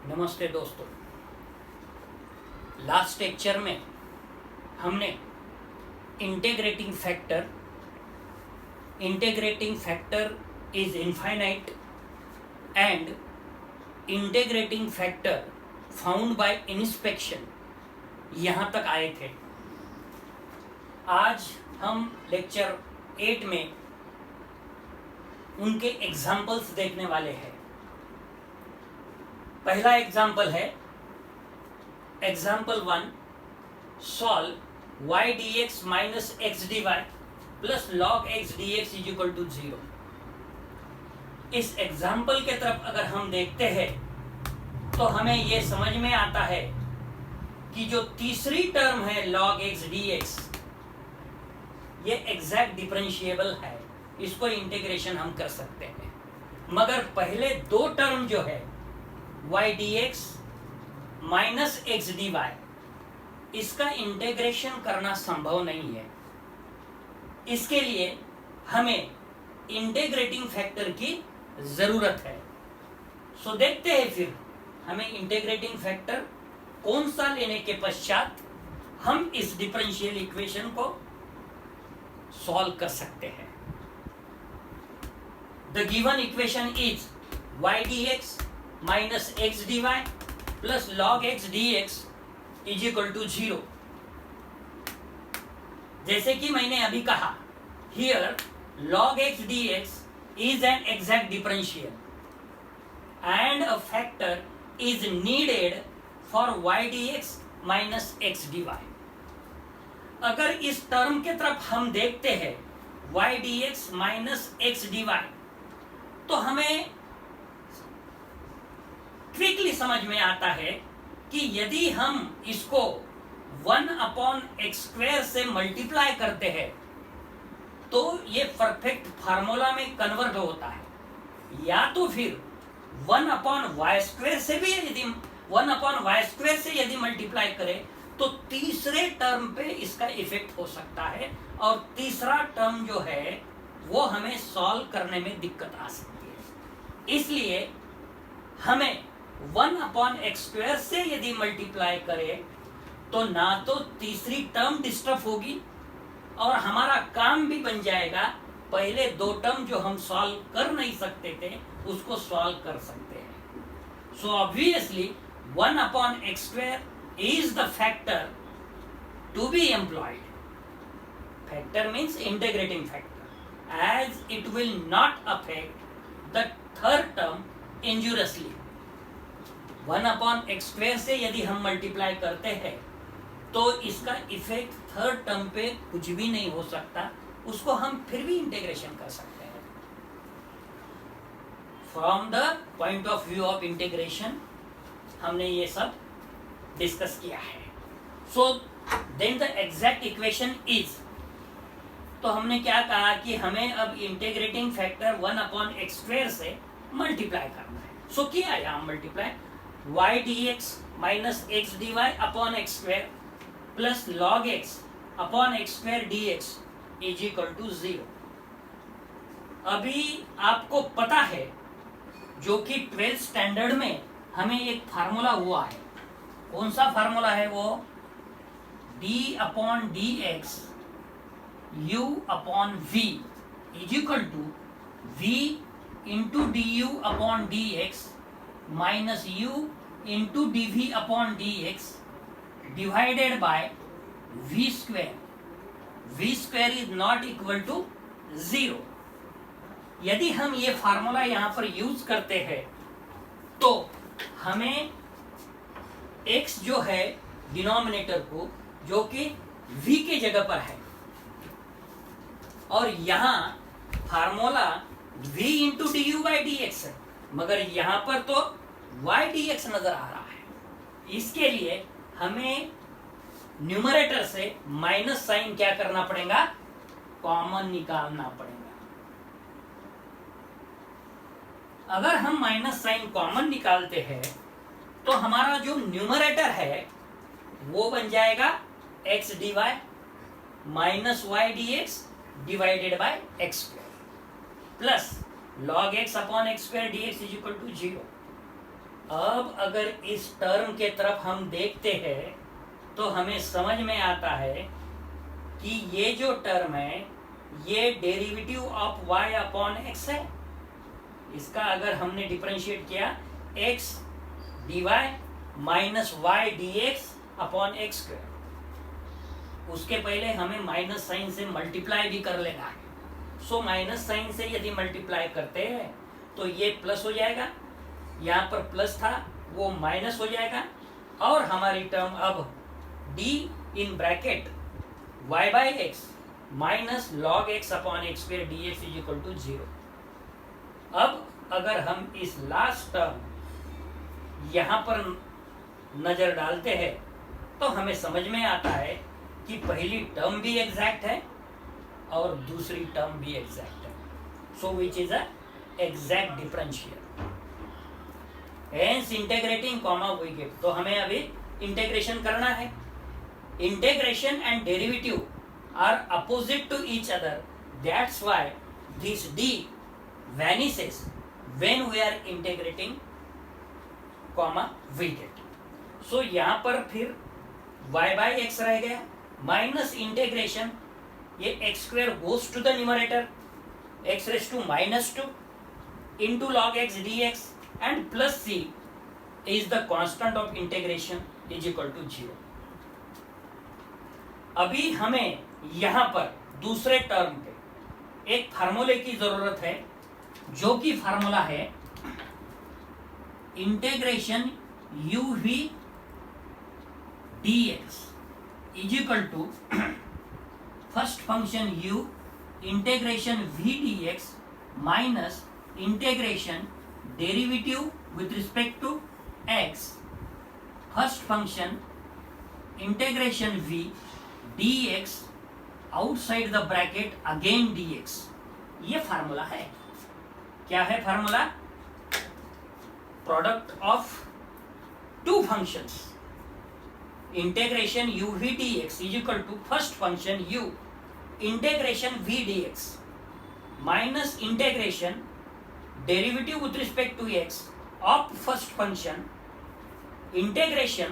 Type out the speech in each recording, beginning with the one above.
नमस्ते दोस्तों। Last lecture में हमने integrating factor is infinite and integrating factor found by inspection यहाँ तक आए थे। आज हम लेक्चर 8 में उनके एग्जाम्पल्स देखने वाले हैं। पहला एग्जाम्पल है example 1, solve y dx minus x dy plus log x dx is equal to 0। इस एग्जाम्पल के तरफ अगर हम देखते हैं तो हमें यह समझ में आता है कि जो तीसरी टर्म है log x dx ये एग्जैक्ट डिफरेंशिएबल है, इसको इंटीग्रेशन हम कर सकते हैं। मगर पहले दो टर्म जो है y dx minus x dy इसका इंटीग्रेशन करना संभव नहीं है। इसके लिए हमें इंटीग्रेटिंग फैक्टर की जरूरत है। सो देखते हैं फिर हमें इंटीग्रेटिंग फैक्टर कौन सा लेने के पश्चात हम इस डिफरेंशियल इक्वेशन को सॉल्व कर सकते हैं। The given equation is y dx minus x d y plus log x d x is equal to 0। जैसे कि मैंने अभी कहा, here log x dx is an exact differential and a factor is needed for y dx minus x dy। अगर इस term के तरफ हम देखते हैं y dx minus x d y तो हमें क्विकली समझ में आता है कि यदि हम इसको 1/x² से मल्टीप्लाई करते हैं तो ये परफेक्ट फार्मूला में कन्वर्ट होता है, या तो फिर 1/y² से भी यदि 1/y² से यदि मल्टीप्लाई करें तो तीसरे टर्म पे इसका इफेक्ट हो सकता है और तीसरा टर्म जो है वो हमें सॉल्व करने में दिक्कत आ सकती है। इसलिए हमें 1/x² से यदि मल्टीप्लाई करें तो ना तो तीसरी टर्म डिस्टर्ब होगी और हमारा काम भी बन जाएगा। पहले दो टर्म जो हम सॉल्व कर नहीं सकते थे उसको सॉल्व कर सकते हैं। So obviously 1/x² is the factor to be employed. Factor means integrating factor, as it will not affect the third term injuriously. 1/x² से यदि हम मल्टीप्लाई करते हैं तो इसका इफेक्ट थर्ड टर्म पे कुछ भी नहीं हो सकता, उसको हम फिर भी इंटीग्रेशन कर सकते हैं। From the point of view of integration हमने ये सब डिस्कस किया है। So then the exact equation is, तो हमने क्या कहा कि हमें अब इंटीग्रेटिंग फैक्टर 1/x² से मल्टीप्लाई करना है। सो किया यहाँ multiply y dx minus x d y upon x² plus log x upon x² dx is equal to 0। अभी आपको पता है जो कि 12th स्टैंडर्ड में हमें एक फार्मूला हुआ है। कौन सा फार्मूला है वो? d/dx u upon v is equal to v into du/dx minus u into dv/dx divided by v²। v² is not equal to 0। यदि हम ये फार्मूला यहां पर यूज करते हैं तो हमें x जो है डिनोमिनेटर को, जो कि v के जगह पर है, और यहां फार्मूला v इंटू du/dx है, मगर यहां पर तो y dx नजर आ रहा है। इसके लिए हमें न्यूमरेटर से माइनस साइन क्या करना पड़ेगा? कॉमन निकालना पड़ेगा। अगर हम माइनस साइन कॉमन निकालते हैं तो हमारा जो न्यूमरेटर है वो बन जाएगा x dy minus y dx divided by x² plus log x upon x² dx is equal to 0। अब अगर इस टर्म के तरफ हम देखते हैं तो हमें समझ में आता है कि ये जो टर्म है ये derivative of y upon x है। इसका अगर हमने डिफरेंशिएट किया x dy minus y dx upon x square, उसके पहले हमें माइनस साइन से मल्टीप्लाई भी कर लेना है। सो माइनस साइन से यदि मल्टीप्लाई करते हैं तो ये प्लस हो जाएगा, यहाँ पर प्लस था वो माइनस हो जाएगा, और हमारी टर्म अब d in bracket y by x minus log x upon x square d x is equal to 0। अब अगर हम इस लास्ट टर्म यहाँ पर नजर डालते हैं तो हमें समझ में आता है कि पहली टर्म भी एग्जैक्ट है और दूसरी टर्म भी एग्जैक्ट है। So which is a exact differential. Hence integrating comma we get, तो हमें अभी इंटीग्रेशन करना है। Integration and derivative are opposite to each other. That's why this d vanishes when we are integrating comma we get. So यहाँ पर फिर y by x रह गया माइनस इंटीग्रेशन, ये x square goes to the numerator, x raised to minus 2 into log x dx and plus c is the constant of integration is equal to 0. अभी हमें यहाँ पर दूसरे टर्म पे एक फार्मूले की जरूरत है, जो कि फार्मूला है integration u v d x is equal to first function u integration v d x minus integration derivative with respect to x first function integration v dx outside the bracket again dx। ये formula है। क्या है formula? Product of two functions, integration u v dx is equal to first function u integration v dx minus integration derivative with respect to x of first function integration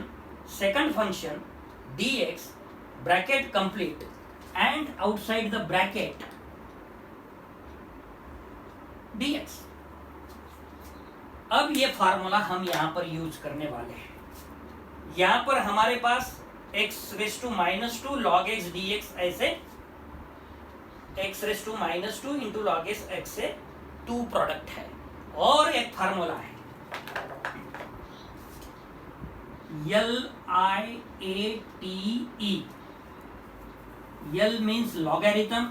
second function dx bracket complete and outside the bracket dx। अब ये formula हम यहां पर use करने वाले हैं। यहां पर हमारे पास x raise to minus 2 log x dx ऐसे x raise to minus 2 into log x से 2 प्रोडक्ट है, और एक फार्मूला है LIATE। L means logarithm,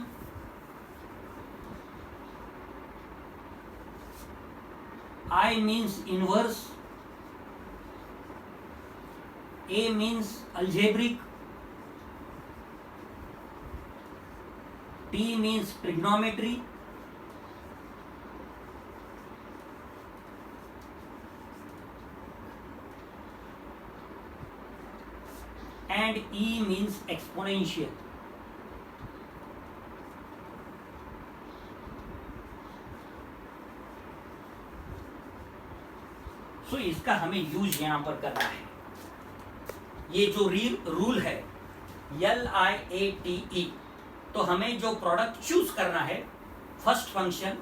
I means inverse, A means algebraic, T means trigonometry, and E means exponential। सो इसका हमें use यहां पर करना है। ये जो रूल है LIATE, तो हमें जो प्रोडक्ट चूज करना है फर्स्ट फंक्शन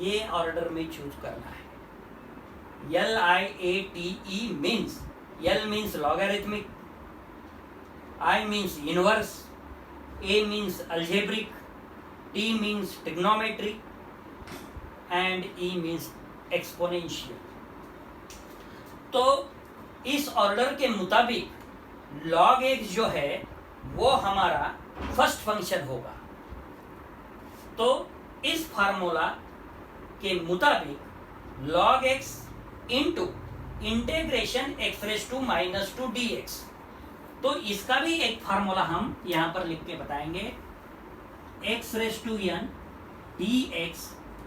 ये ऑर्डर में चूज करना है। LIATE means L means logarithmic, I means inverse, A means algebraic, T means trigonometry and E means exponential. तो इस ऑर्डर के मुताबिक log x जो है वो हमारा फर्स्ट फंक्शन होगा। तो इस फार्मूला के मुताबिक log x into integration x raise to minus 2 dx, तो इसका भी एक फार्मूला हम यहां पर लिख के बताएंगे। x raise to n dx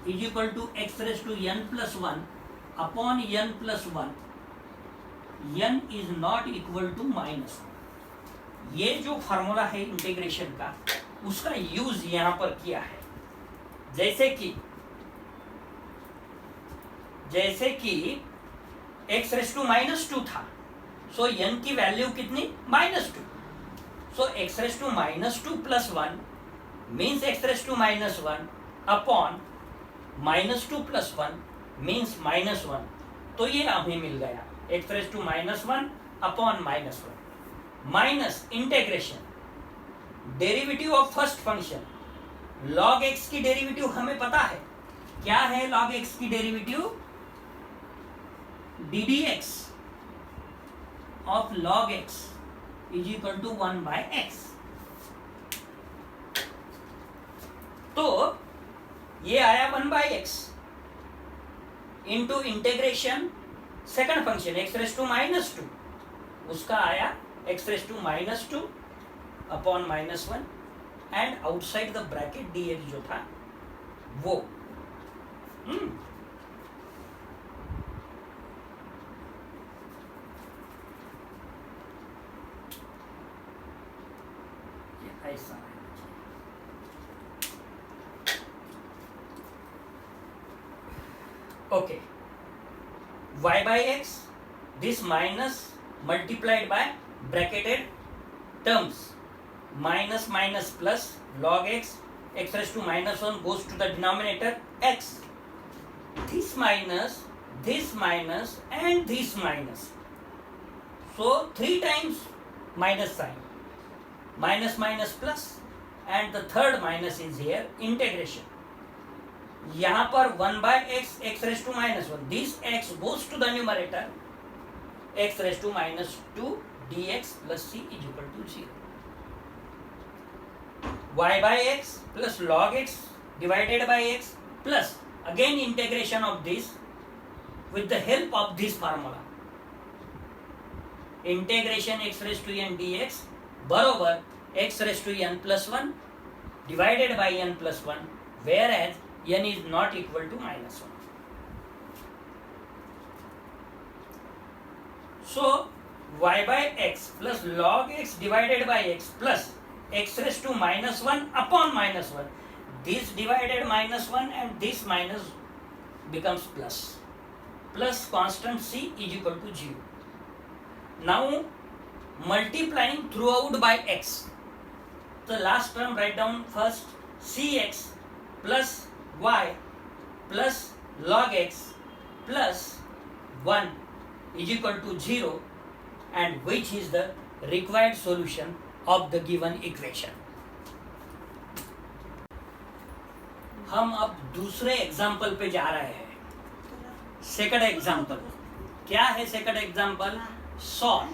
is equal to x raise to n plus 1 upon n plus 1, n is not equal to minus 1। ये जो फार्मूला है इंटीग्रेशन का उसका यूज यहां पर किया है। जैसे कि x रेस टू -2 था, सो n की वैल्यू कितनी -2, so x raise to -2 + 1 means x raise to -1 upon -2 + 1 means -1, तो ये हमें मिल गया x raise to -1 upon -1 minus integration derivative of first function log x की डेरिवेटिव हमें पता है, क्या है log x की derivative, ddx of log x is equal to 1/x। तो ये आया 1/x into integration second function x raise to -2, उसका आया x raise to -2 upon -1 and outside the bracket dx जो था वो ऐसा है। Okay, y/x this minus multiplied by bracketed terms minus minus plus log x raised to -1 goes to the denominator x, this minus and this minus, so 3 times minus sign, minus minus plus and the third minus is here integration, यहाँ पर 1/x x raised to -1, this x goes to the numerator x raised to -2 dx plus c is equal to 0, y/x plus log x divided by x plus again integration of this with the help of this formula, integration x raised to n dx बरोबर x raised to n plus 1 divided by n plus 1, whereas n is not equal to -1. So y/x plus log x divided by x plus x raised to -1 upon -1, this divided -1 and this minus becomes plus constant c is equal to 0. Now multiplying throughout by x, the last term write down first, cx plus y plus log x plus 1 is equal to 0, and which is the required solution of the given equation. हम अब दूसरे example पे जा रहे हैं, second example. क्या है second example? Solve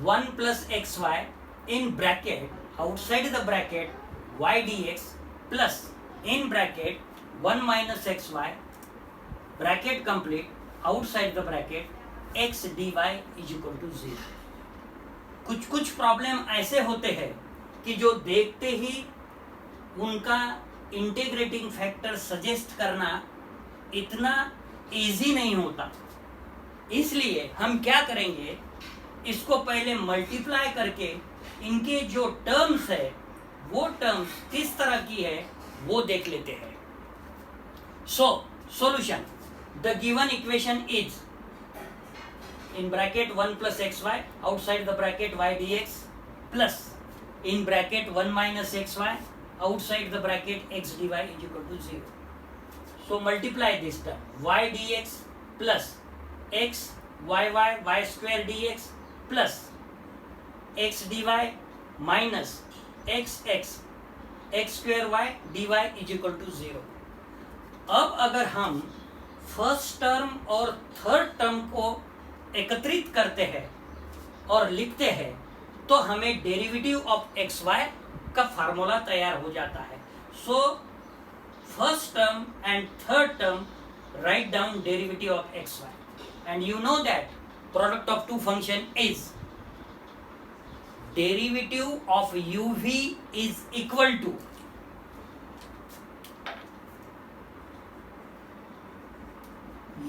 1 plus xy in bracket outside the bracket y dx plus in bracket 1 minus xy bracket complete outside the bracket x dy is equal to 0. कुछ प्रॉब्लम ऐसे होते हैं कि जो देखते ही उनका इंटीग्रेटिंग फैक्टर सजेस्ट करना इतना इजी नहीं होता, इसलिए हम क्या करेंगे, इसको पहले मल्टीप्लाई करके इनके जो टर्म्स है वो टर्म्स किस तरह की है वो देख लेते हैं। So solution, the given equation is in bracket 1 plus xy outside the bracket y dx plus in bracket 1 minus xy outside the bracket x dy is equal to 0. So multiply this term y dx plus x y y square dx plus x dy minus x square y dy is equal to 0. अब अगर हम first term और third term को एकत्रित करते हैं और लिखते हैं तो हमें डेरिवेटिव ऑफ एक्स वाई का फार्मूला तैयार हो जाता है। So first term and third term write down derivative of x y and you know that product of two function is derivative of u v is equal to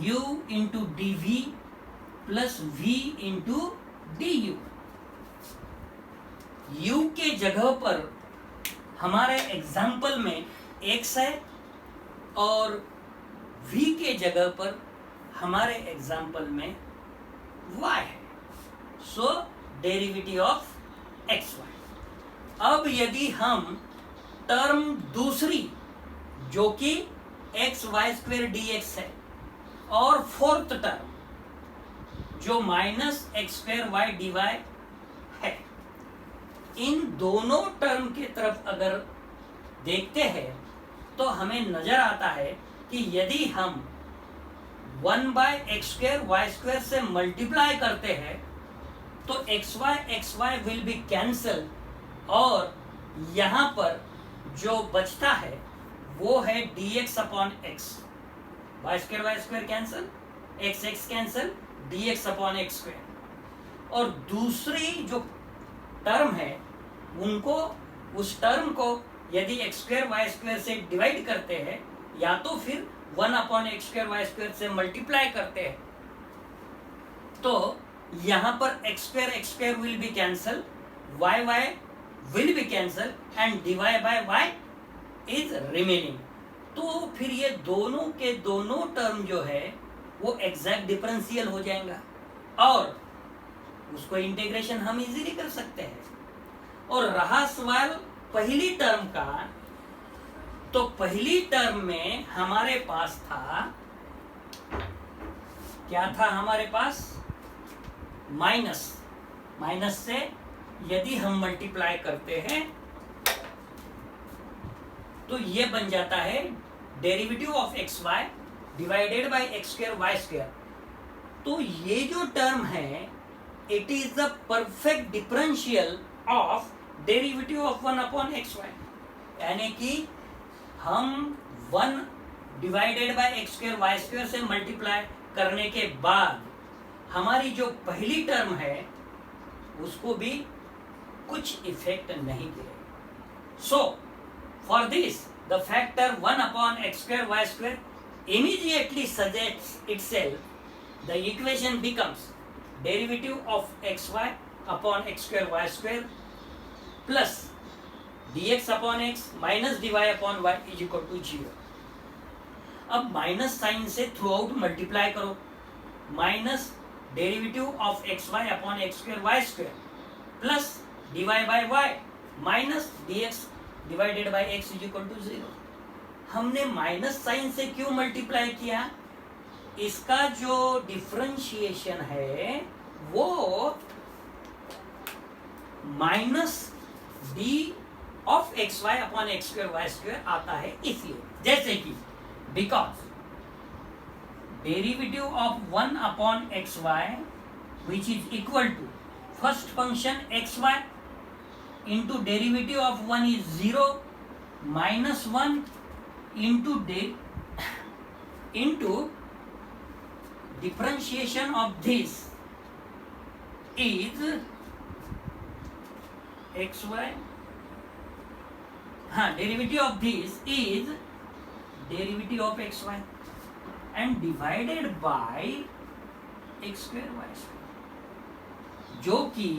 u into dv plus v into d u. u के जगह पर हमारे example में x है और v के जगह पर हमारे एग्जाम्पल में y है, so derivative of x y. अब यदि हम टर्म दूसरी जो कि x y square d x है और फोर्थ टर्म जो minus x square y d y है, इन दोनों टर्म के तरफ अगर देखते हैं तो हमें नजर आता है कि यदि हम 1/x² y² से मल्टीप्लाई करते हैं तो xy विल बी कैंसल और यहां पर जो बचता है वो है dx upon x। y² cancel, x cancel, dx upon x²। और दूसरी जो टर्म है उनको, उस टर्म को यदि x² y² से डिवाइड करते हैं या तो फिर 1/x² y² से मल्टीप्लाई करते हैं तो यहां पर x² will be cancel, y will be cancel and dy by y is remaining. तो फिर ये दोनों के दोनों टर्म जो है वो एग्जैक्ट डिफरेंशियल हो जाएगा और उसको इंटीग्रेशन हम इजीली कर सकते हैं। और रहा सवाल पहली टर्म का, तो पहली टर्म में हमारे पास था, क्या था हमारे पास, माइनस से यदि हम मल्टीप्लाई करते हैं तो ये बन जाता है derivative of x y divided by x²y²। तो ये जो टर्म है it is the perfect differential of derivative of 1/xy, यानी कि हम 1 डिवाइडेड बाय x²y² से मल्टीप्लाई करने के बाद हमारी जो पहली टर्म है उसको भी कुछ इफेक्ट नहीं गिरेगा। So for this the factor 1/x² y² immediately suggests itself, the equation becomes derivative of xy upon x² y² plus dx upon x minus dy upon y is equal to 0। अब minus sign से throughout multiply करो, minus derivative of xy upon x² y² plus dy by y minus dx divided by x is equal to 0। हमने minus sign से क्यों multiply किया? इसका जो differentiation है वो minus d of x y upon x² y² आता है, इसलिए। जैसे कि because derivative of 1/xy which is equal to first function xy into derivative of 1 is 0 minus 1 into differentiation of this is xy, derivative of this is derivative of xy and divided by x² y², जो कि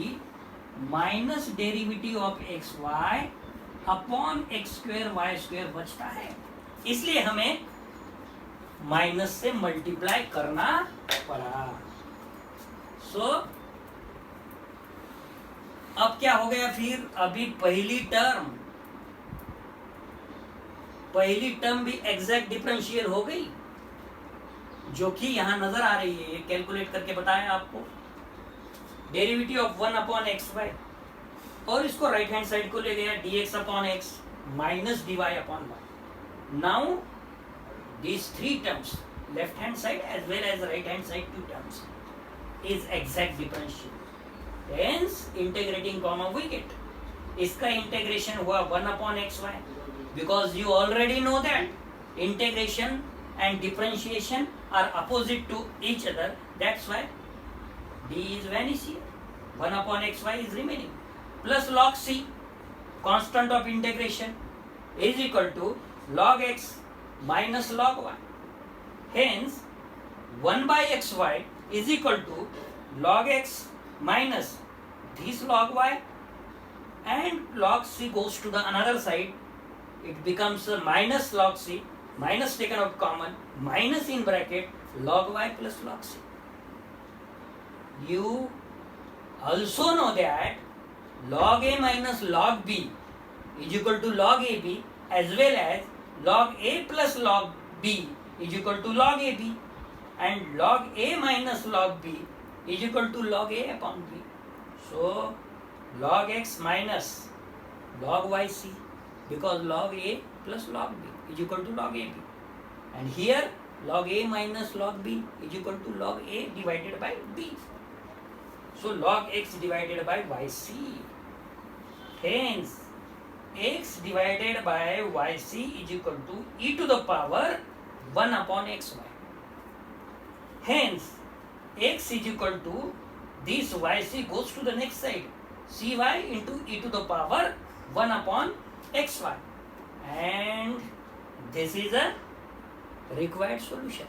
minus derivative of x y upon x² y² बचता है, इसलिए हमें minus से multiply करना पड़ा। सो अब क्या हो गया फिर, अभी पहली टर्म भी एग्जैक्ट डिफरेंशियल हो गई, जो कि यहां नजर आ रही है, ये कैलकुलेट करके बताया आपको, डेरिवेटिव ऑफ 1/xy, और इसको राइट हैंड साइड को ले गया dx upon x minus dy upon y। Now these three terms, left hand side as well as right hand side two terms, is exact differential, hence integrating comma we get, इसका integration हुआ 1/xy, because you already know that integration and differentiation are opposite to each other, that's why d is vanishing, 1/xy is remaining, plus log c constant of integration is equal to log x minus log y, hence 1/xy is equal to log x minus this log y, and log c goes to the another side, it becomes minus log c, minus taken out common, minus in bracket log y plus log c. You also know that log a minus log b is equal to log ab, as well as log a plus log b is equal to log ab, and log a minus log b is equal to log a upon b. So log x minus log yc, because log a plus log b is equal to log ab, and here log a minus log b is equal to log a divided by b. So log x divided by yc. Hence x divided by yc is equal to e to the power 1 upon xy. Hence x is equal to this yc goes to the next side, cy into e to the power 1 upon xy, and this is a required solution.